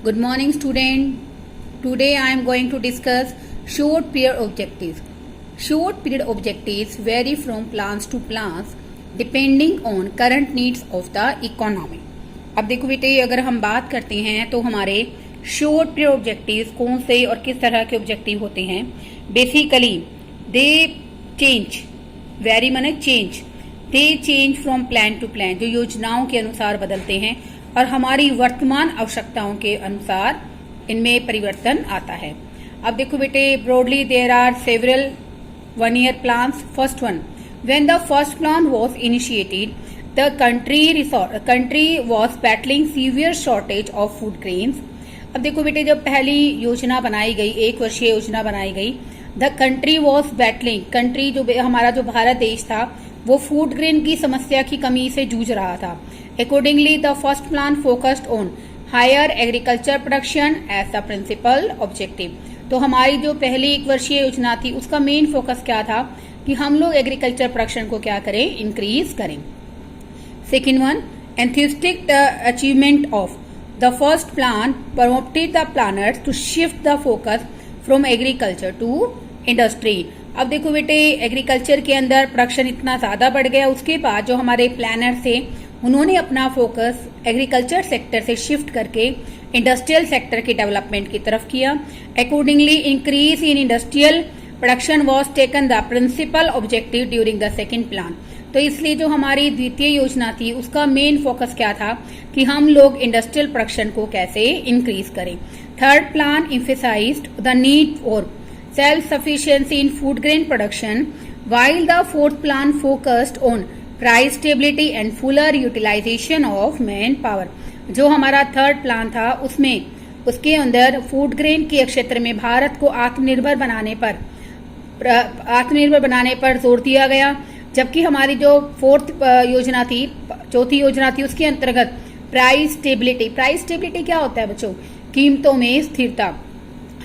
Good morning, student. Today I am going to discuss short period objectives. Short period objectives vary from plans to plans depending on current needs of the economy. अब देखो बेटे, अगर हम बात करते हैं तो हमारे शॉर्ट पीरियड ऑब्जेक्टिव्स कौन से और किस तरह के ऑब्जेक्टिव होते हैं. बेसिकली दे चेंज, वेरी माने change, they change from plan to plan, जो योजनाओं के अनुसार बदलते हैं और हमारी वर्तमान आवश्यकताओं के अनुसार इनमें परिवर्तन आता है. अब देखो बेटे, broadly there are several 1 year plans. First one, when the first plan was initiated, the country was battling severe shortage of food grains. अब देखो बेटे, जब पहली योजना बनाई गई, 1 वर्षीय योजना बनाई गई, the country was battling, country जो हमारा जो भारत देश था वो फूड ग्रेन की समस्या की कमी से जूझ रहा था. Accordingly the first plan focused on higher agriculture production as the principal objective. तो हमारी जो पहली 1 वर्षीय योजना थी उसका मेन फोकस क्या था कि हम लोग एग्रीकल्चर प्रोडक्शन को क्या करें, इंक्रीज करें. Second one, enthusiastic the achievement of the first plan promoted the planners to shift the focus from agriculture to industry. अब देखो बेटे, एग्रीकल्चर के अंदर प्रोडक्शन इतना ज्यादा बढ़ गया, उसके बाद जो हमारे प्लानर थे उन्होंने अपना फोकस एग्रीकल्चर सेक्टर से शिफ्ट करके इंडस्ट्रियल सेक्टर के डेवलपमेंट की तरफ किया. Accordingly increase in industrial production was taken the principal objective during the second plan. तो इसलिए जो हमारी द्वितीय योजना थी उसका मेन फोकस क्या था कि हम लोग इंडस्ट्रियल प्रोडक्शन को कैसे इंक्रीज करें. Third plan emphasized the need for self sufficiency in food grain production, while the fourth plan focused on price stability and fuller utilisation of man power. जो हमारा थर्ड प्लान था उसमें उसके अंदर food grain के क्षेत्र में भारत को आत्मनिर्भर बनाने पर जोर दिया गया. जबकि हमारी जो फोर्थ योजना थी, चौथी योजना थी, उसके अंतर्गत प्राइस स्टेबिलिटी क्या होता है बच्चों, कीमतों में स्थिरता.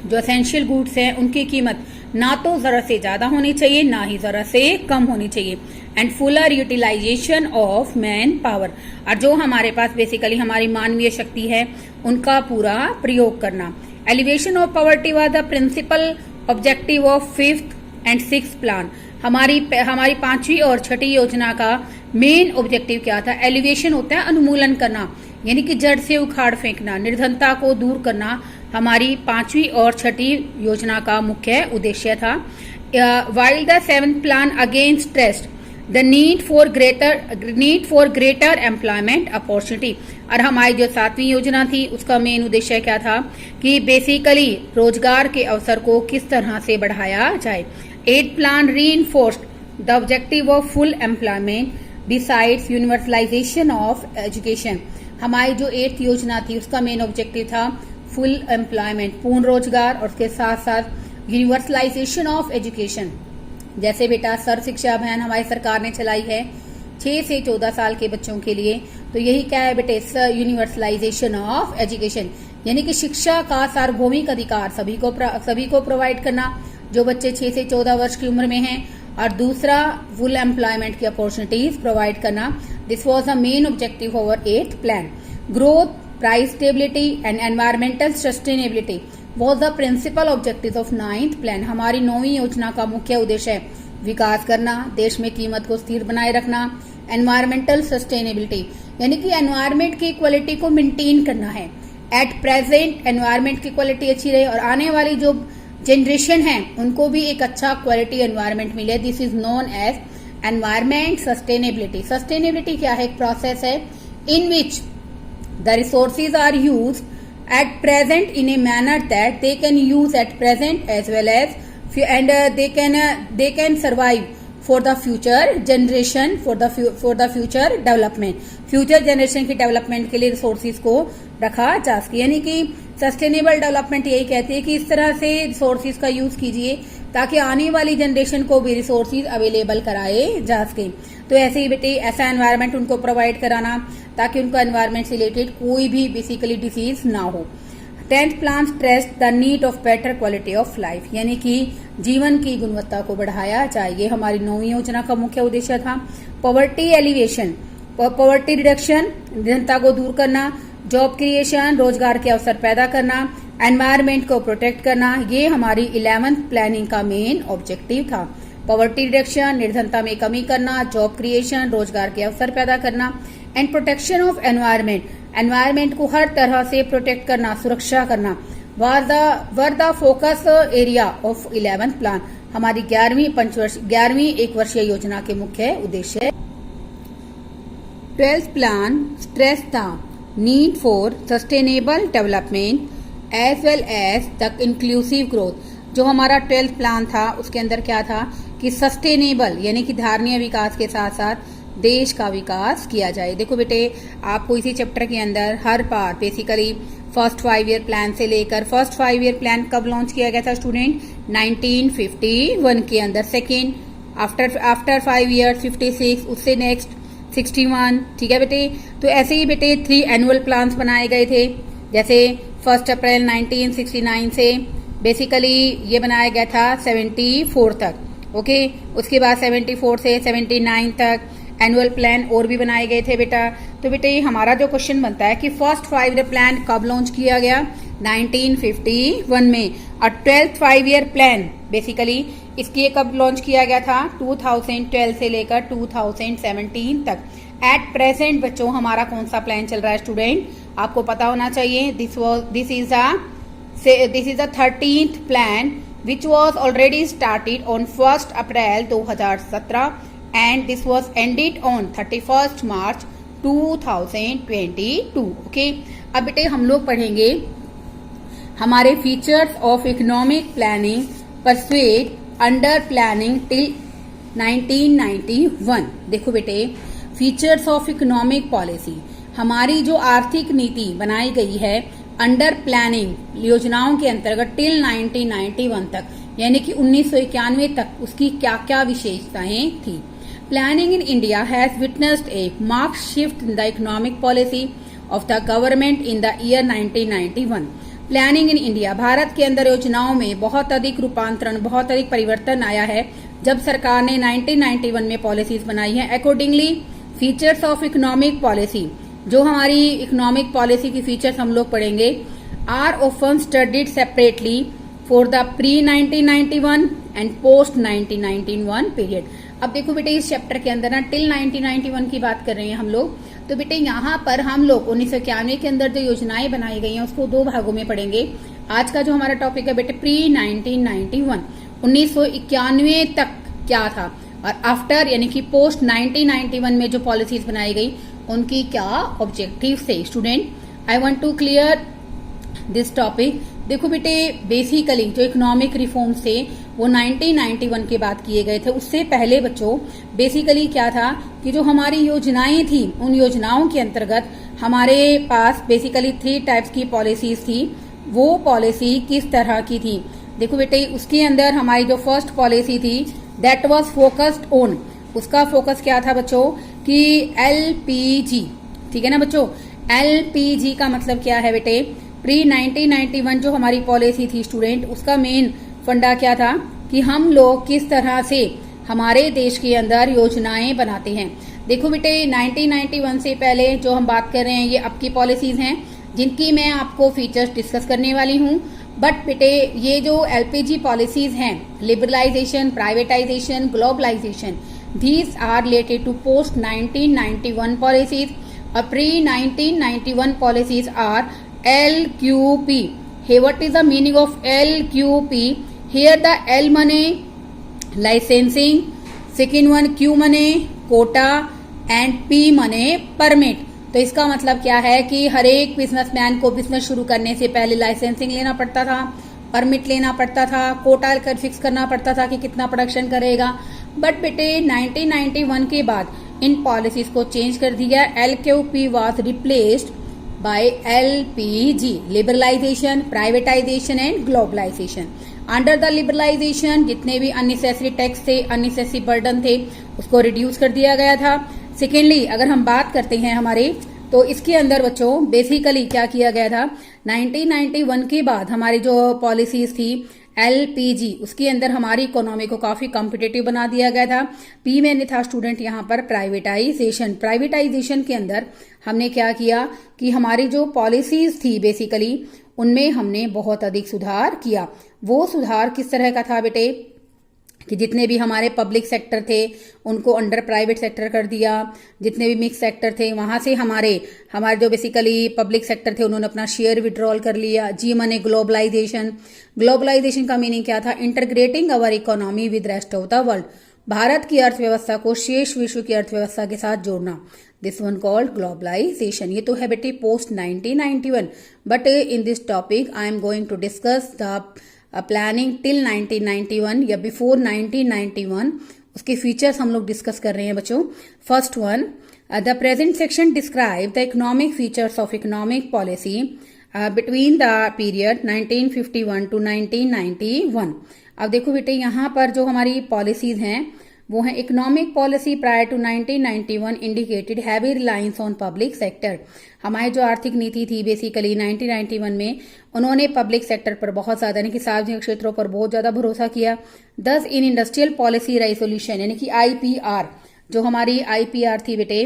जो एसेंशियल गुड्स हैं उनकी कीमत ना तो जरूरत से ज्यादा होनी चाहिए ना ही जरूरत से कम होनी चाहिए. And fuller utilisation of man power, और जो हमारे पास बेसिकली हमारी मानवीय शक्ति है उनका पूरा प्रयोग करना. Elevation of poverty was the principal objective of 5th and 6th plan. हमारी 5वीं और 6ठी योजना का मेन ऑब्जेक्टिव क्या था, एलिवेशन होता है उन्मूलन करना, यानी कि जड़ से उखाड़ फेंकना, निर्धनता को दूर करना हमारी 5वीं और 6ठी योजना का मुख्य उद्देश्य था. While the 7th plan again stressed the need for greater employment opportunity. और हमारी जो 7वीं योजना थी उसका मेन उद्देश्य क्या था कि बेसिकली रोजगार के अवसर को किस तरह से बढ़ाया जाए. 8th plan reinforced the objective of full employment besides universalization of education. हमारी जो 8th योजना थी उसका मेन ऑब्जेक्टिव था फुल एम्प्लॉयमेंट, पूर्ण रोजगार, और उसके साथ साथ यूनिवर्सलाइजेशन ऑफ एजुकेशन. जैसे बेटा सर्व शिक्षा अभियान हमारी सरकार ने चलाई है 6 से 14 साल के बच्चों के लिए, तो यही क्या है बेटे, यूनिवर्सलाइजेशन ऑफ एजुकेशन, यानी कि शिक्षा का सार्वभौमिक अधिकार सभी को प्रोवाइड करना जो बच्चे 6 से 14 वर्ष की उम्र में हैं. और दूसरा फुल एम्प्लॉयमेंट की अपॉर्चुनिटीज प्रोवाइड करना. This was the main objective of our 8th plan. Growth, price stability and environmental sustainability was the principal objectives of 9th plan. हमारी 9वीं योजना का मुख्य उद्देश्य है विकास करना, देश में कीमत को स्थिर बनाए रखना, एनवायरमेंटल सस्टेनेबिलिटी यानी कि एनवायरमेंट की क्वालिटी को मेंटेन करना है. एट प्रेजेंट एनवायरमेंट की क्वालिटी अच्छी रहे और आने वाली जो जनरेशन है उनको भी एक अच्छा क्वालिटी एनवायरमेंट मिले. This is known as environment sustainability. Sustainability क्या है, एक प्रोसेस है in which the resources are used at present in a manner that they can use at present as well as and they can survive for the future generation, for the future development. Future generation की development के लिए resources को रखा जा सके. यानी कि sustainable development यही कहती है कि इस तरह से रिसोर्सेज का यूज कीजिए ताकि आने वाली जनरेशन को भी रिसोर्सेज अवेलेबल कराए जा सके. तो ऐसे ही बेटे ऐसा एनवायरनमेंट उनको प्रोवाइड कराना ताकि उनको एनवायरनमेंट से रिलेटेड कोई भी बेसिकली डिसीज ना हो. 10th plan stressed the need of better quality of life, यानी कि जीवन की गुणवत्ता को बढ़ाया जाए. ये हमारी 9वीं योजना का मुख्य उद्देश्य था. पॉवर्टी एलिवेशन, पॉवर्टी रिडक्शन, निर्धनता को दूर करना, जॉब क्रिएशन, रोजगार के अवसर पैदा करना, एनवायरमेंट को प्रोटेक्ट करना, ये हमारी 11th प्लानिंग का मेन ऑब्जेक्टिव था। पॉवर्टी रिडक्शन, निर्धनता में कमी करना, जॉब क्रिएशन, रोजगार के अवसर पैदा करना and protection of environment, environment को हर तरह से प्रोटेक्ट करना, सुरक्षा करना were the focus area of 11th plan, हमारी 11वीं एक वर्षीय योजना के मुख्य उद्देश्य। 12th प्लान स्ट्रेस था need for sustainable development as well as the inclusive growth. जो हमारा 12th प्लान था उसके अंदर क्या था कि सस्टेनेबल यानी कि धारणीय विकास के साथ साथ देश का विकास किया जाए। देखो बेटे, आपको इसी चैप्टर के अंदर हर बार बेसिकली फर्स्ट 5 ईयर प्लान से लेकर फर्स्ट 5 ईयर प्लान कब लॉन्च किया गया था स्टूडेंट, 1951 के अंदर। सेकेंड आफ्टर 5 ईयर 56, उससे नेक्स्ट 61, ठीक है बेटे। तो ऐसे ही बेटे 3 एनुअल प्लान्स बनाए गए थे, जैसे 1 अप्रैल 1969 से बेसिकली ये बनाया गया था 74 तक, ओके। उसके बाद 74 से 79 तक एनुअल प्लान और भी बनाए गए थे बेटा। तो बेटे हमारा जो क्वेश्चन बनता है कि फर्स्ट 5 ईयर प्लान कब लॉन्च किया गया, 1951 में। और 12th 5 ईयर प्लान बेसिकली इसके कब लॉन्च किया गया था, 2012 से लेकर 2017 तक। एट प्रेजेंट बच्चों हमारा कौन सा प्लान चल रहा है स्टूडेंट, आपको पता होना चाहिए। This is the 13th plan which was already started on 1 April 2017 and this was ended on 31st March 2022, okay. अब बेटे हम लोग पढ़ेंगे हमारे features of economic planning persuade under planning till 1991। देखो बेटे, फीचर्स ऑफ इकोनॉमिक पॉलिसी, हमारी जो आर्थिक नीति बनाई गई है अंडर प्लानिंग योजनाओं के अंतर्गत टिल 1991 तक, यानी कि 1991 तक उसकी क्या क्या विशेषताएं थी। Planning in India has witnessed a marked shift in the economic policy of the government in the year 1991. Planning in India, Bharat के अंदर योजनाओं में बहुत अधिक रूपांतरण, बहुत अधिक परिवर्तन आया है जब सरकार ने 1991 में पॉलिसीज बनाई है। Accordingly features of economic policy, जो हमारी इकोनॉमिक पॉलिसी की फीचर्स हम लोग पढ़ेंगे, are often studied separately for the pre 1991 and post 1991 period. अब देखो बेटे इस चैप्टर के अंदर ना टिल 1991 की बात कर रहे हैं हम लोग। तो बेटे यहाँ पर हम लोग 1991 के अंदर जो योजनाएं बनाई गई हैं उसको 2 भागों में पढ़ेंगे। आज का जो हमारा टॉपिक है बेटे प्री 1991, 1991 तक क्या था, और आफ्टर यानी कि पोस्ट 1991 में जो पॉलिसीज बनाई गई उनकी क्या ऑब्जेक्टिव थे। Student, I want to clear this topic. देखो बेटे बेसिकली जो इकोनॉमिक रिफॉर्म्स थे वो 1991 के बाद किए गए थे। उससे पहले बच्चों बेसिकली क्या था कि जो हमारी योजनाएं थी उन योजनाओं के अंतर्गत हमारे पास बेसिकली 3 टाइप्स की पॉलिसीज थी। वो पॉलिसी किस तरह की थी, देखो बेटे उसके अंदर हमारी जो फर्स्ट पॉलिसी थी दैट वाज फोकस्ड ऑन, उसका फोकस क्या था बच्चों कि LPG, ठीक है ना बच्चों। LPG का मतलब क्या है बेटे, प्री 1991 जो हमारी पॉलिसी थी स्टूडेंट, उसका मेन फंडा क्या था कि हम लोग किस तरह से हमारे देश के अंदर योजनाएं बनाते हैं। देखो बेटे 1991 से पहले जो हम बात कर रहे हैं ये अब की पॉलिसीज हैं जिनकी मैं आपको फीचर्स डिस्कस करने वाली हूँ। बट बेटे ये जो LPG पॉलिसीज हैं, liberalisation, privatisation, globalisation, these are related to post 1991 policies. Pre 1991 policies are LQP. Here what is the meaning of LQP? Here the L money licensing, second one Q money quota and P money permit. तो इसका मतलब क्या है कि हर एक businessman को business शुरू करने से पहले लाइसेंसिंग लेना पड़ता था, परमिट लेना पड़ता था, कोटा कर फिक्स करना पड़ता था कि कितना प्रोडक्शन करेगा। बट बेटे 1991 के बाद इन पॉलिसीज को चेंज कर दिया। LQP was replaced by LPG, liberalisation, privatisation and globalisation. Under the liberalisation जितने भी अननेसेसरी टैक्स थे, अननेसेसरी बर्डन थे, उसको रिड्यूस कर दिया गया था। सेकेंडली अगर हम बात करते हैं हमारे, तो इसके अंदर बच्चों बेसिकली क्या किया गया था, 1991 के बाद हमारी जो पॉलिसीज थी LPG, उसके अंदर हमारी इकोनॉमी को काफी कॉम्पिटेटिव बना दिया गया था। P में था स्टूडेंट यहाँ पर प्राइवेटाइजेशन। प्राइवेटाइजेशन के अंदर हमने क्या किया कि हमारी जो पॉलिसीज थी बेसिकली उनमें हमने बहुत अधिक सुधार किया। वो सुधार किस तरह का था बेटे कि जितने भी हमारे पब्लिक सेक्टर थे उनको अंडर प्राइवेट सेक्टर कर दिया, जितने भी मिक्स सेक्टर थे वहां से हमारे जो बेसिकली पब्लिक सेक्टर थे उन्होंने अपना शेयर विड्रॉल कर लिया। जी मने ग्लोबलाइजेशन। ग्लोबलाइजेशन का मीनिंग क्या था? Integrating our economy with rest of the world, Bharat की अर्थव्यवस्था को शेष विश्व की अर्थव्यवस्था के साथ जोड़ना। This one called globalisation. ये तो है बेटे post 1991, but in this topic I am going to discuss the planning till 1991 या बिफोर 1991। उसके फीचर्स हम लोग डिस्कस कर रहे हैं बच्चों। First one, the present section describe the economic features of economic policy between the period 1951 to 1991। अब देखो बेटे यहाँ पर जो हमारी पॉलिसीज हैं वो है economic policy prior to 1991 indicated heavy reliance on public sector. हमारी जो आर्थिक नीति थी बेसिकली 1991 में उन्होंने पब्लिक सेक्टर पर बहुत ज्यादा यानी कि सार्वजनिक क्षेत्रों पर बहुत ज्यादा भरोसा किया। 10 इन इंडस्ट्रियल पॉलिसी रेजोल्यूशन यानी कि IPR, जो हमारी IPR थी बेटे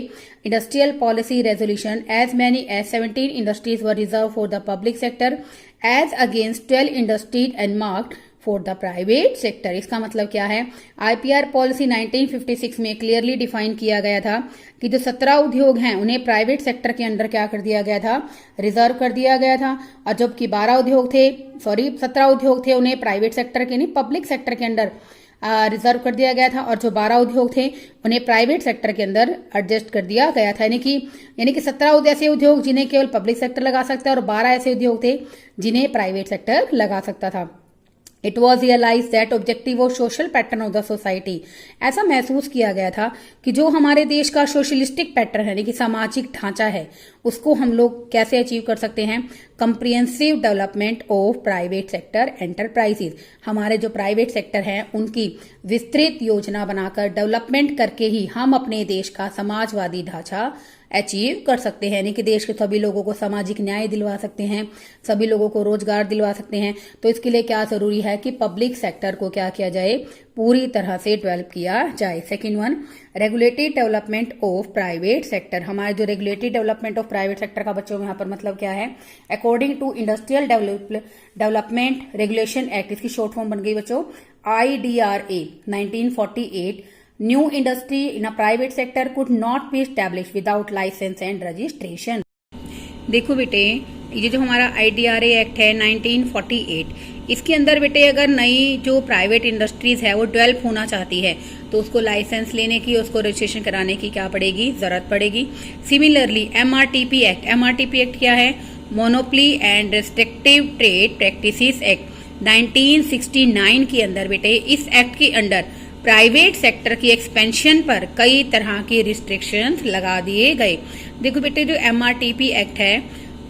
industrial policy resolution, as many as 17 industries were reserve for the public sector as against 12 industries and marked for the private sector. इसका मतलब क्या है? IPR पॉलिसी 1956 में क्लियरली डिफाइन किया गया था कि जो 17 उद्योग हैं उन्हें प्राइवेट सेक्टर के अंडर क्या कर दिया गया था? रिजर्व कर दिया गया था। और जबकि 17 उद्योग थे उन्हें प्राइवेट सेक्टर के नहीं पब्लिक सेक्टर के अंदर रिजर्व कर दिया गया था, और जो 12 उद्योग थे उन्हें प्राइवेट सेक्टर के अंदर एडजस्ट कर दिया गया था। यानी कि 17 ऐसे उद्योग जिन्हें केवल पब्लिक सेक्टर लगा सकता है और 12 ऐसे उद्योग थे जिन्हें प्राइवेट सेक्टर लगा सकता था। It was realized that objective of social pattern of the society, ऐसा महसूस किया गया था कि जो हमारे देश का सोशलिस्टिक पैटर्न है यानी कि सामाजिक ढांचा है उसको हम लोग कैसे अचीव कर सकते हैं? Comprehensive development of private sector enterprises. हमारे जो प्राइवेट सेक्टर हैं उनकी विस्तृत योजना बनाकर डेवलपमेंट करके ही हम अपने देश का समाजवादी ढांचा अचीव कर सकते हैं, यानी कि देश के सभी लोगों को सामाजिक न्याय दिलवा सकते हैं, सभी लोगों को रोजगार दिलवा सकते हैं। तो इसके लिए क्या जरूरी है कि पब्लिक सेक्टर को क्या किया जाए? पूरी तरह से डेवलप किया जाए। Second one, regulatory development of private sector. हमारे जो regulatory development of private sector का बच्चों यहाँ पर मतलब क्या है? According to industrial development regulation act, इसकी शॉर्ट फॉर्म बन गई बच्चों IDRA 1948, new industry in a private sector could not be established without license and registration। देखो बेटे ये जो हमारा IDRA एक्ट है 1948, इसके अंदर बेटे अगर नई जो प्राइवेट इंडस्ट्रीज है वो डेवलप होना चाहती है तो उसको लाइसेंस लेने की, उसको रजिस्ट्रेशन कराने की क्या पड़ेगी? जरूरत पड़ेगी। सिमिलरली MRTP एक्ट क्या है? Monopoly and restrictive trade practices act 1969 के अंदर बेटे इस एक्ट के अंडर प्राइवेट सेक्टर की एक्सपेंशन पर कई तरह के रिस्ट्रिक्शंस लगा दिए गए। देखो बेटे जो MRTP एक्ट है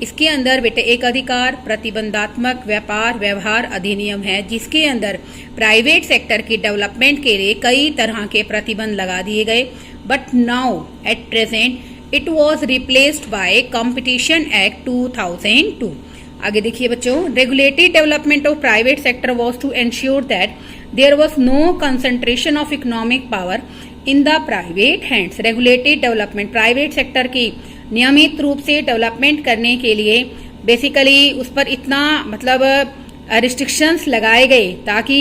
इसके अंदर बेटे एक अधिकार प्रतिबंधात्मक व्यापार व्यवहार अधिनियम है जिसके अंदर प्राइवेट सेक्टर की डेवलपमेंट के लिए कई तरह के प्रतिबंध लगा दिए गए। But now at present it was replaced by competition act 2002। आगे देखिए बच्चों, regulatory development of private sector was to ensure that there was no concentration of economic power in the private hands. Regulatory development private sector की नियमित रूप से development करने के लिए बेसिकली उस पर इतना मतलब रिस्ट्रिक्शंस लगाए गए ताकि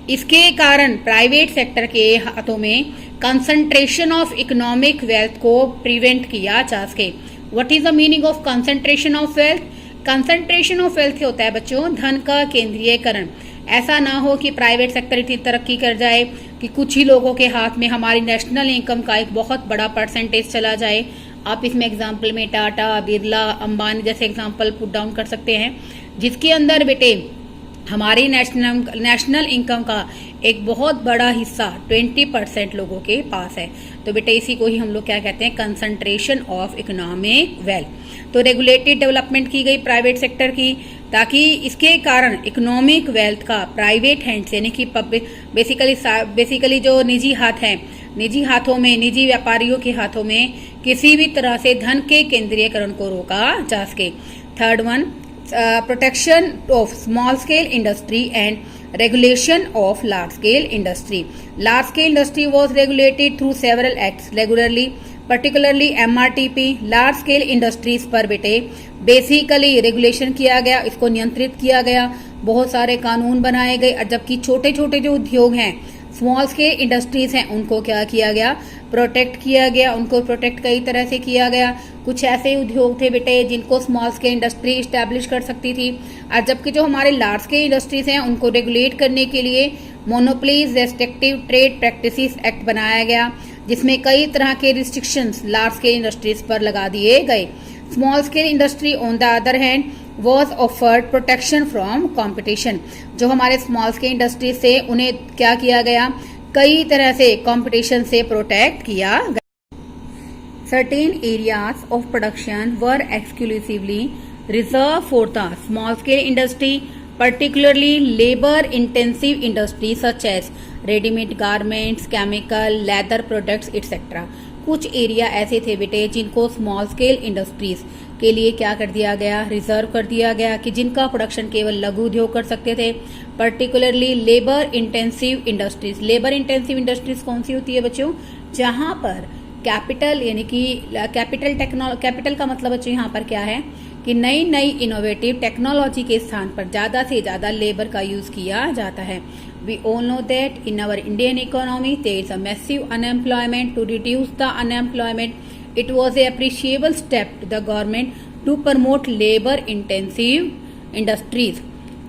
इसके कारण प्राइवेट सेक्टर के हाथों में कंसंट्रेशन ऑफ इकोनॉमिक वेल्थ को प्रिवेंट किया जा सके। What is the meaning of concentration of wealth? Concentration of wealth होता है बच्चों धन का केंद्रीयकरण। ऐसा ना हो कि प्राइवेट सेक्टर इतनी तरक्की कर जाए कि कुछ ही लोगों के हाथ में हमारी नेशनल इनकम का एक बहुत बड़ा परसेंटेज चला जाए। आप इसमें एग्जाम्पल में टाटा, बिरला, अंबानी जैसे एग्जाम्पल पुट डाउन कर सकते हैं जिसके अंदर बेटे हमारी नेशनल इनकम का एक बहुत बड़ा हिस्सा 20% लोगों के पास है। तो बेटे इसी को ही हम लोग क्या कहते हैं? Concentration of economic wealth. तो रेगुलेटरी डेवलपमेंट की गई प्राइवेट सेक्टर की ताकि इसके कारण इकोनॉमिक वेल्थ का प्राइवेट हैंड्स यानी कि बेसिकली जो निजी हाथ हैं, निजी हाथों में, निजी व्यापारियों के हाथों में किसी भी तरह से धन के केंद्रीयकरण को रोका जा सके। Third one, protection of small scale industry and Regulation of large scale industry. Large scale industry was regulated through several acts regularly, particularly MRTP. Large scale industries पर बेटे बेसिकली रेगुलेशन किया गया, इसको नियंत्रित किया गया, बहुत सारे कानून बनाए गए, जबकि छोटे छोटे जो उद्योग हैं, स्मॉल स्केल इंडस्ट्रीज हैं, उनको क्या किया गया, प्रोटेक्ट किया गया। उनको प्रोटेक्ट कई तरह से किया गया। कुछ ऐसे उद्योग थे बेटे जिनको स्मॉल स्केल इंडस्ट्री इस्टेब्लिश कर सकती थी, और जबकि जो हमारे लार्ज स्केल इंडस्ट्रीज हैं उनको रेगुलेट करने के लिए monopolies restrictive trade practices act बनाया गया, जिसमें कई तरह के रिस्ट्रिक्शंस लार्ज स्केल इंडस्ट्रीज पर लगा दिए गए। Small scale industry on the other hand was offered protection from competition. जो हमारे स्मॉल स्केल इंडस्ट्रीज थे उन्हें क्या किया गया, कई तरह से कॉम्पिटिशन से प्रोटेक्ट किया गया। Certain areas of production were exclusively reserved for the small scale industry, particularly labor intensive industries such as ready-made garments, chemical, leather products etc. कुछ एरिया ऐसे थे बेटे जिनको स्मॉल स्केल इंडस्ट्रीज के लिए क्या कर दिया गया, रिजर्व कर दिया गया, कि जिनका प्रोडक्शन केवल लघु उद्योग कर सकते थे। Particularly labour intensive industries. Labour intensive industries कौन सी होती है बच्चों, जहां पर कैपिटल यानी कि कैपिटल का मतलब बच्चों यहाँ पर क्या है कि नई नई इनोवेटिव टेक्नोलॉजी के स्थान पर ज्यादा से ज्यादा लेबर का यूज किया जाता है। We all know that in our Indian economy there is a massive unemployment. To reduce the unemployment, it was a appreciable step to the government to promote labor intensive industries,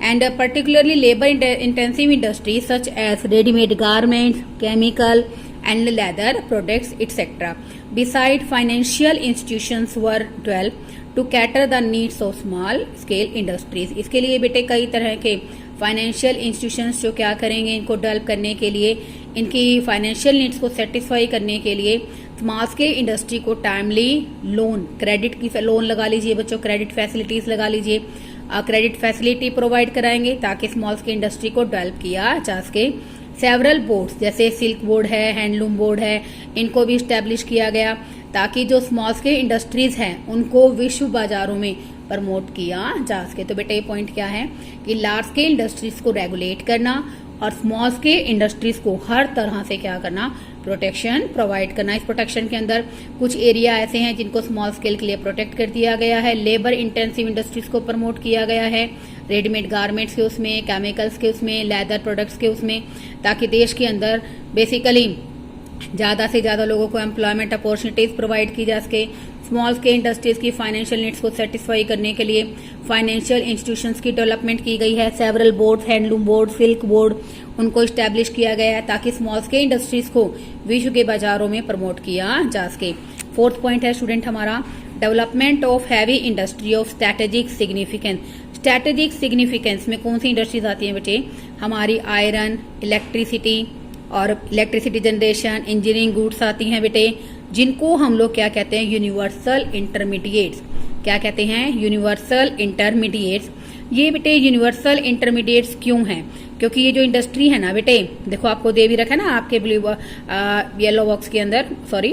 and particularly labor intensive industries such as ready-made garments, chemical and leather products etc. Besides, financial institutions were developed to cater the needs of small scale industries. इसके लिए बेटे कई तरह के financial institutions जो क्या करेंगे, इनको डेवलप करने के लिए, इनकी फाइनेंशियल नीड्स को सेटिस्फाई करने के लिए स्मॉल स्केल इंडस्ट्री को टाइमली लोन, क्रेडिट की लोन लगा लीजिए बच्चों, क्रेडिट फैसिलिटीज लगा लीजिए, क्रेडिट फैसिलिटी प्रोवाइड कराएंगे ताकि स्मॉल स्केल इंडस्ट्री को डेवलप किया जा सके। सेवरल बोर्ड्स जैसे सिल्क बोर्ड है, हैंडलूम बोर्ड है, इनको भी स्टैब्लिश किया गया ताकि जो स्मॉल स्केल इंडस्ट्रीज हैं उनको विश्व बाजारों में प्रमोट किया जा सके। तो बेटा ये पॉइंट क्या है कि लार्ज स्केल इंडस्ट्रीज को रेगुलेट करना और स्मॉल स्केल इंडस्ट्रीज को हर तरह से क्या करना, प्रोटेक्शन प्रोवाइड करना। इस प्रोटेक्शन के अंदर कुछ एरिया ऐसे हैं जिनको स्मॉल स्केल के लिए प्रोटेक्ट कर दिया गया है। लेबर इंटेंसिव इंडस्ट्रीज को प्रमोट किया गया है, रेडीमेड गारमेंट्स के उसमें, केमिकल्स के उसमें, लेदर प्रोडक्ट्स के उसमें, ताकि देश के अंदर बेसिकली ज्यादा से ज्यादा लोगों को एम्प्लॉयमेंट अपॉर्चुनिटीज प्रोवाइड की जा सके। स्मॉल स्केल इंडस्ट्रीज की फाइनेंशियल नीड्स को सेटिस्फाई करने के लिए फाइनेंशियल इंस्टीट्यूशंस की डेवलपमेंट की गई है। Several board, handloom board, silk board, उनको स्टैब्लिश किया गया है ताकि स्मॉल स्केल इंडस्ट्रीज को विश्व के बाजारों में प्रमोट किया जा सके। फोर्थ पॉइंट है स्टूडेंट हमारा, development of heavy industry of strategic significance. Strategic significance में कौन सी इंडस्ट्रीज आती हैं बेटे, हमारी आयरन, इलेक्ट्रिसिटी और इलेक्ट्रिसिटी जनरेशन, इंजीनियरिंग गुड्स आती हैं बेटे, जिनको हम लोग क्या कहते हैं, यूनिवर्सल इंटरमीडिएट्स। क्या कहते हैं, यूनिवर्सल इंटरमीडिएट्स। ये बेटे यूनिवर्सल इंटरमीडिएट्स क्यों हैं, क्योंकि ये जो इंडस्ट्री है ना बेटे, देखो आपको दे भी रखा है ना आपके ब्लू येलो बॉक्स के अंदर, सॉरी,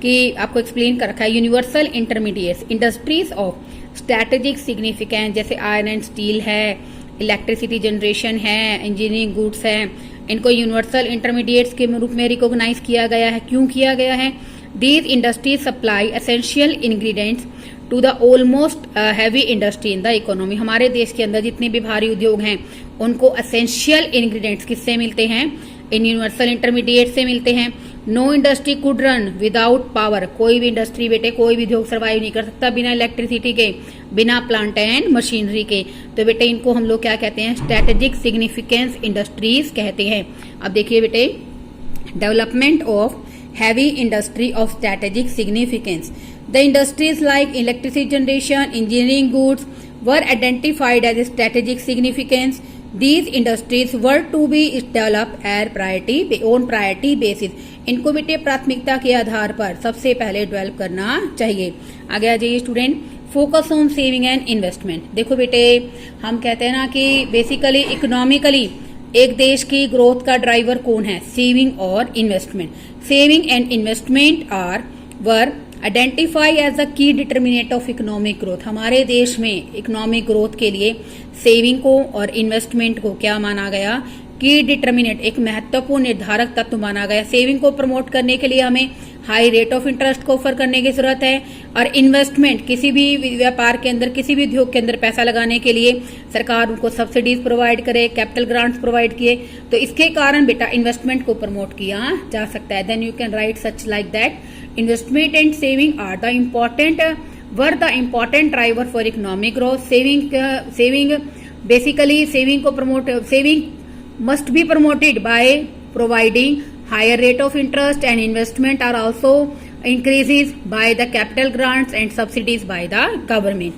कि आपको एक्सप्लेन कर रखा है। Universal intermediates industries of strategic significance, जैसे आयरन एंड स्टील है, इलेक्ट्रिसिटी जनरेशन है, इंजीनियरिंग गुड्स है, इनको यूनिवर्सल इंटरमीडिएट्स के रूप में रिकॉग्नाइज किया गया है। क्यों किया गया है, These industries supply essential ingredients to the almost heavy industry in the economy. हमारे देश के अंदर जितने भी भारी उद्योग हैं उनको essential ingredients किससे मिलते हैं, इन यूनिवर्सल इंटरमीडिएट से मिलते हैं। Know industry could run without power. कोई भी इंडस्ट्री बेटे, कोई भी उद्योग सर्वाइव नहीं कर सकता बिना इलेक्ट्रिसिटी के, बिना प्लांट एंड मशीनरी के। तो बेटे इनको हम लोग क्या कहते हैं, स्ट्रैटेजिक सिग्निफिकेंस इंडस्ट्रीज कहते हैं। अब देखिए बेटे, development of heavy industry of strategic significance. The industries like electricity generation, engineering goods were identified as strategic significance. These industries were to be developed on priority basis. इनको बेटे प्राथमिकता के आधार पर सबसे पहले डेवलप करना चाहिए। आगे आ जाइए student, focus on saving and investment. देखो बेटे, हम कहते हैं ना कि बेसिकली इकोनॉमिकली एक देश की ग्रोथ का ड्राइवर कौन है, सेविंग और investment. Saving and investment were identify as a key determinant of economic growth. हमारे देश में इकोनॉमिक ग्रोथ के लिए सेविंग को और इन्वेस्टमेंट को क्या माना गया, की डिटर्मिनेट, एक महत्वपूर्ण निर्धारक तत्व माना गया। सेविंग को प्रमोट करने के लिए हमें हाई रेट ऑफ इंटरेस्ट को ऑफर करने की जरूरत है, और इन्वेस्टमेंट, किसी भी व्यापार के अंदर, किसी भी उद्योग के अंदर पैसा लगाने के लिए सरकार उनको सब्सिडीज प्रोवाइड करे, कैपिटल ग्रांट्स प्रोवाइड किए, तो इसके कारण बेटा इन्वेस्टमेंट को प्रमोट किया जा सकता है। Then you can write such like that investment and saving are the important driver for economic growth. Saving basically saving को promote, saving must be promoted by providing higher rate of interest, and investment are also increases by the capital grants and subsidies by the government।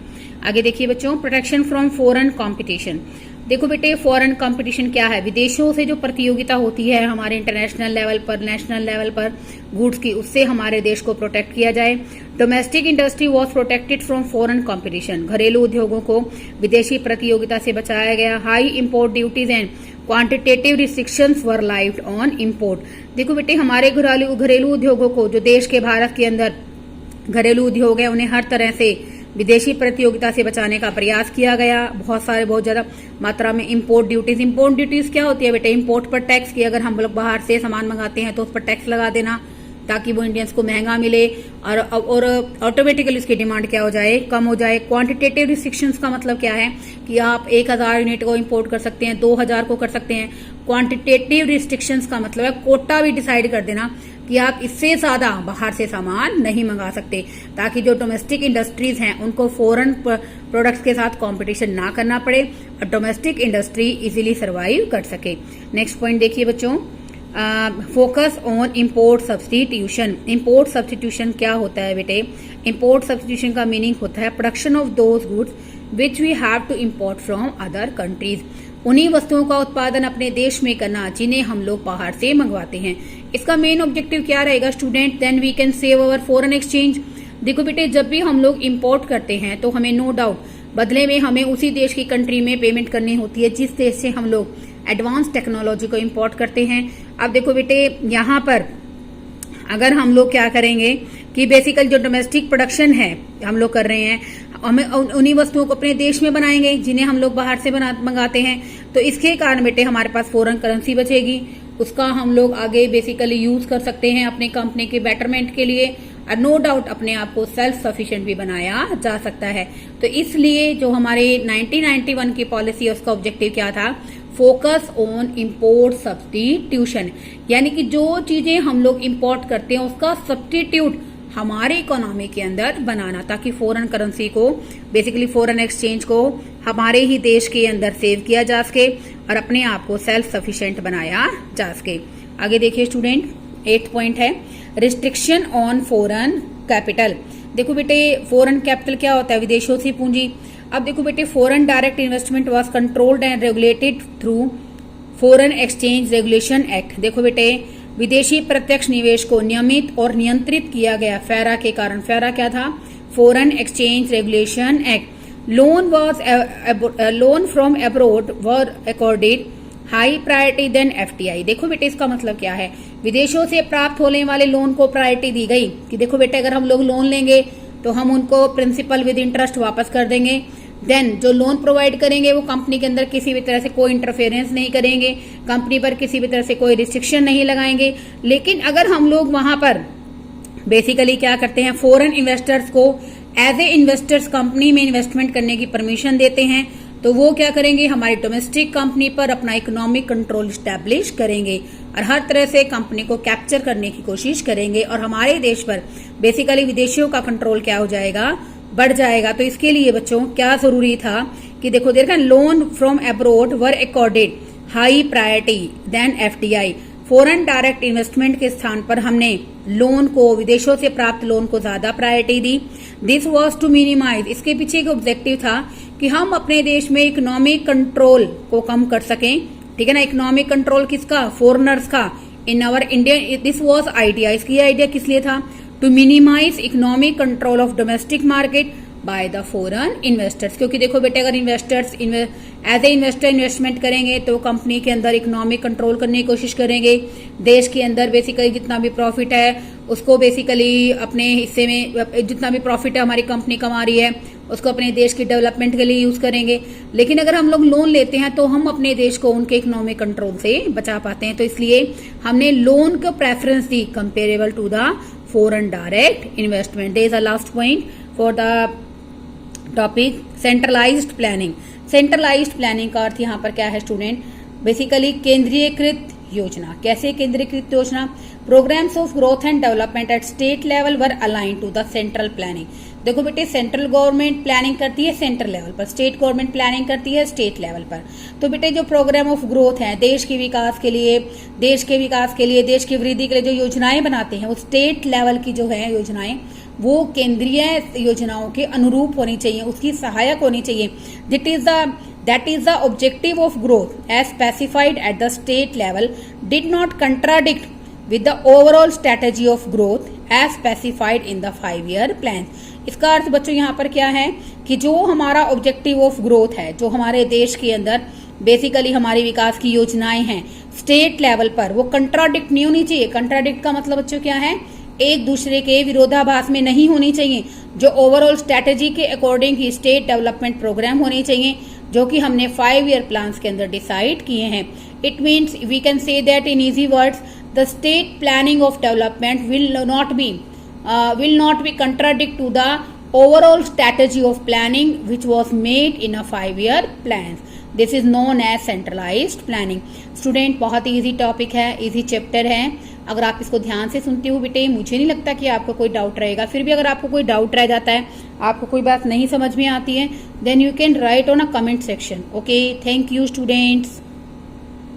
आगे देखिए बच्चों, protection from foreign competition. देखो बेटे, foreign competition क्या है, विदेशों से जो प्रतियोगिता होती है हमारे इंटरनेशनल लेवल पर, नेशनल लेवल पर गुड्स की, उससे हमारे देश को प्रोटेक्ट किया जाए। Domestic industry was protected from foreign competition. घरेलू उद्योगों को विदेशी प्रतियोगिता से बचाया गया। High import duties and quantitative restrictions were lived on import. देखो बेटे, हमारे घरेलू उद्योगों को, जो देश के भारत के अंदर घरेलू उद्योग है, उन्हें हर तरह से विदेशी प्रतियोगिता से बचाने का प्रयास किया गया। बहुत ज्यादा मात्रा में इम्पोर्ट ड्यूटीज क्या होती है बेटे, इम्पोर्ट पर टैक्स, की अगर हम लोग बाहर से सामान मंगाते हैं तो उस पर टैक्स लगा देना ताकि वो इंडियंस को महंगा मिले, और ऑटोमेटिकली उसकी डिमांड क्या हो जाए, कम हो जाए। क्वांटिटेटिव रिस्ट्रिक्शंस का मतलब क्या है कि आप 1000 यूनिट को इंपोर्ट कर सकते हैं, 2000 को कर सकते हैं। क्वांटिटेटिव रिस्ट्रिक्शंस का मतलब है कोटा भी डिसाइड कर देना कि आप इससे ज्यादा बाहर से सामान नहीं मंगा सकते, ताकि जो डोमेस्टिक इंडस्ट्रीज हैं उनको फॉरेन प्रोडक्ट्स के साथ कंपटीशन ना करना पड़े और डोमेस्टिक इंडस्ट्री इजीली सर्वाइव कर सके। नेक्स्ट पॉइंट देखिए बच्चों, focus on import substitution. Import substitution क्या होता है बेटे, इम्पोर्ट सब्सटीट्यूशन का मीनिंग होता है production of those goods which we have to import from other countries. उन्हीं वस्तुओं का उत्पादन अपने देश में करना जिन्हें हम लोग बाहर से मंगवाते हैं। इसका मेन ऑब्जेक्टिव क्या रहेगा student, then we can save our foreign exchange. देखो बेटे, जब भी हम लोग इम्पोर्ट करते हैं तो हमें नो डाउट बदले में हमें उसी देश की कंट्री में पेमेंट करनी होती है जिस देश से हम लोग एडवांस टेक्नोलॉजी को इम्पोर्ट करते हैं। अब देखो बेटे, यहाँ पर अगर हम लोग क्या करेंगे कि बेसिकल जो डोमेस्टिक प्रोडक्शन है हम लोग कर रहे हैं, हमें उन्हीं वस्तुओं को अपने देश में बनाएंगे जिन्हें हम लोग बाहर से मंगाते हैं, तो इसके कारण बेटे हमारे पास फॉरेन करेंसी बचेगी, उसका हम लोग आगे बेसिकली यूज कर सकते हैं अपने कंपनी के बेटरमेंट के लिए, और नो डाउट अपने आप को सेल्फ सफिशिएंट भी बनाया जा सकता है। तो इसलिए जो हमारे 1991 की पॉलिसी है उसका ऑब्जेक्टिव क्या था, फोकस ऑन इम्पोर्ट सब्सटीट्यूशन, यानी कि जो चीजें हम लोग इम्पोर्ट करते हैं उसका सब्सटीट्यूट हमारे इकोनॉमी के अंदर बनाना, ताकि फॉरेन करेंसी को, बेसिकली फॉरेन एक्सचेंज को हमारे ही देश के अंदर सेव किया जा सके और अपने आप को सेल्फ सफिशिएंट बनाया जा सके। आगे देखिए स्टूडेंट, 8th पॉइंट है रिस्ट्रिक्शन ऑन फॉरेन कैपिटल। देखो बेटे, फॉरेन कैपिटल क्या होता है, विदेशों से पूंजी। अब देखो बेटे, foreign direct investment was controlled and regulated through foreign exchange regulation act. देखो बेटे, विदेशी प्रत्यक्ष निवेश को नियमित और नियंत्रित किया गया फेरा के कारण। फेरा क्या था, foreign exchange regulation act. Loan from abroad were accorded high priority than FDI. देखो बेटे, इसका मतलब क्या है, विदेशों से प्राप्त होने वाले लोन को प्रायोरिटी दी गई कि देखो बेटे, अगर हम लोग लोन लेंगे तो हम उनको प्रिंसिपल विद इंटरेस्ट वापस कर देंगे। देन जो लोन प्रोवाइड करेंगे वो कंपनी के अंदर किसी भी तरह से कोई इंटरफेरेंस नहीं करेंगे, कंपनी पर किसी भी तरह से कोई रिस्ट्रिक्शन नहीं लगाएंगे। लेकिन अगर हम लोग वहां पर बेसिकली क्या करते हैं, फॉरेन इन्वेस्टर्स को एज ए इन्वेस्टर्स कंपनी में इन्वेस्टमेंट करने की परमिशन देते हैं, तो वो क्या करेंगे, हमारी डोमेस्टिक कंपनी पर अपना इकोनॉमिक कंट्रोल स्टैब्लिश करेंगे और हर तरह से कंपनी को कैप्चर करने की कोशिश करेंगे और हमारे देश पर बेसिकली विदेशियों का कंट्रोल क्या हो जाएगा, बढ़ जाएगा। तो इसके लिए बच्चों क्या जरूरी था कि देखो loan from abroad were accorded high priority than FDI. Foreign direct investment के स्थान पर हमने लोन को, विदेशों से प्राप्त लोन को ज्यादा प्रायोरिटी दी। दिस वाज टू मिनिमाइज, इसके पीछे का ऑब्जेक्टिव था कि हम अपने देश में इकोनॉमिक कंट्रोल को कम कर सकें, ठीक है ना। इकोनॉमिक कंट्रोल किसका, फॉरेनर्स का in our India. This was idea, इसकी आइडिया किस लिए था, to minimise economic control of domestic market by the foreign investors. क्योंकि देखो बेटे, अगर investors as a investor investment करेंगे तो कंपनी के अंदर इकोनॉमिक कंट्रोल करने की कोशिश करेंगे, देश के अंदर बेसिकली जितना भी प्रॉफिट है उसको बेसिकली अपने हिस्से में, जितना भी प्रॉफिट है हमारी कंपनी कमा रही है उसको अपने देश की डेवलपमेंट के लिए यूज करेंगे। लेकिन अगर हम लोग लोन लेते हैं तो हम अपने देश को उनके इकोनॉमिक कंट्रोल से बचा पाते हैं, तो इसलिए हमने लोन को प्रेफरेंस दी comparable to the foreign direct investment. This is the last point for the topic centralised planning. Centralised planning का अर्थ यहाँ पर क्या है स्टूडेंट, बेसिकली केंद्रीयकृत योजना। कैसे केंद्रीकृत योजना? Programmes of growth and development at state level were align to the central planning. देखो बेटे, सेंट्रल गवर्नमेंट प्लानिंग करती है सेंट्रल लेवल पर, स्टेट गवर्नमेंट प्लानिंग करती है स्टेट लेवल पर। तो बेटे जो प्रोग्राम ऑफ ग्रोथ है, देश के विकास के लिए, देश की वृद्धि के लिए जो योजनाएं बनाते हैं वो स्टेट लेवल की जो है योजनाएं वो केंद्रीय योजनाओं के अनुरूप होनी चाहिए, उसकी सहायक होनी चाहिए। That is the objective of growth as specified at the state level did not contradict with the overall strategy of growth as specified in the 5-year plan। इसका अर्थ बच्चों यहाँ पर क्या है कि जो हमारा ऑब्जेक्टिव ऑफ ग्रोथ है, जो हमारे देश के अंदर बेसिकली हमारी विकास की योजनाएं हैं स्टेट लेवल पर, वो कंट्राडिक्ट नहीं होनी चाहिए। कंट्राडिक्ट का मतलब बच्चों क्या है, एक दूसरे के विरोधाभास में नहीं होनी चाहिए। जो ओवरऑल स्ट्रेटेजी के अकॉर्डिंग ही स्टेट डेवलपमेंट प्रोग्राम होने चाहिए जो कि हमने 5-year प्लान्स के अंदर डिसाइड किए हैं। It means we can say that in easy words the state planning of development will not be contradict to the overall strategy of planning which was made in a 5-year plan. This is known as centralized planning. Student बहुत ही easy topic है, easy chapter है। अगर आप इसको ध्यान से सुनते हो बेटे, मुझे नहीं लगता कि आपको कोई डाउट रहेगा। फिर भी अगर आपको कोई डाउट रह जाता है, आपको कोई बात नहीं समझ में आती है, then you can write on a comment section. Okay, thank you students.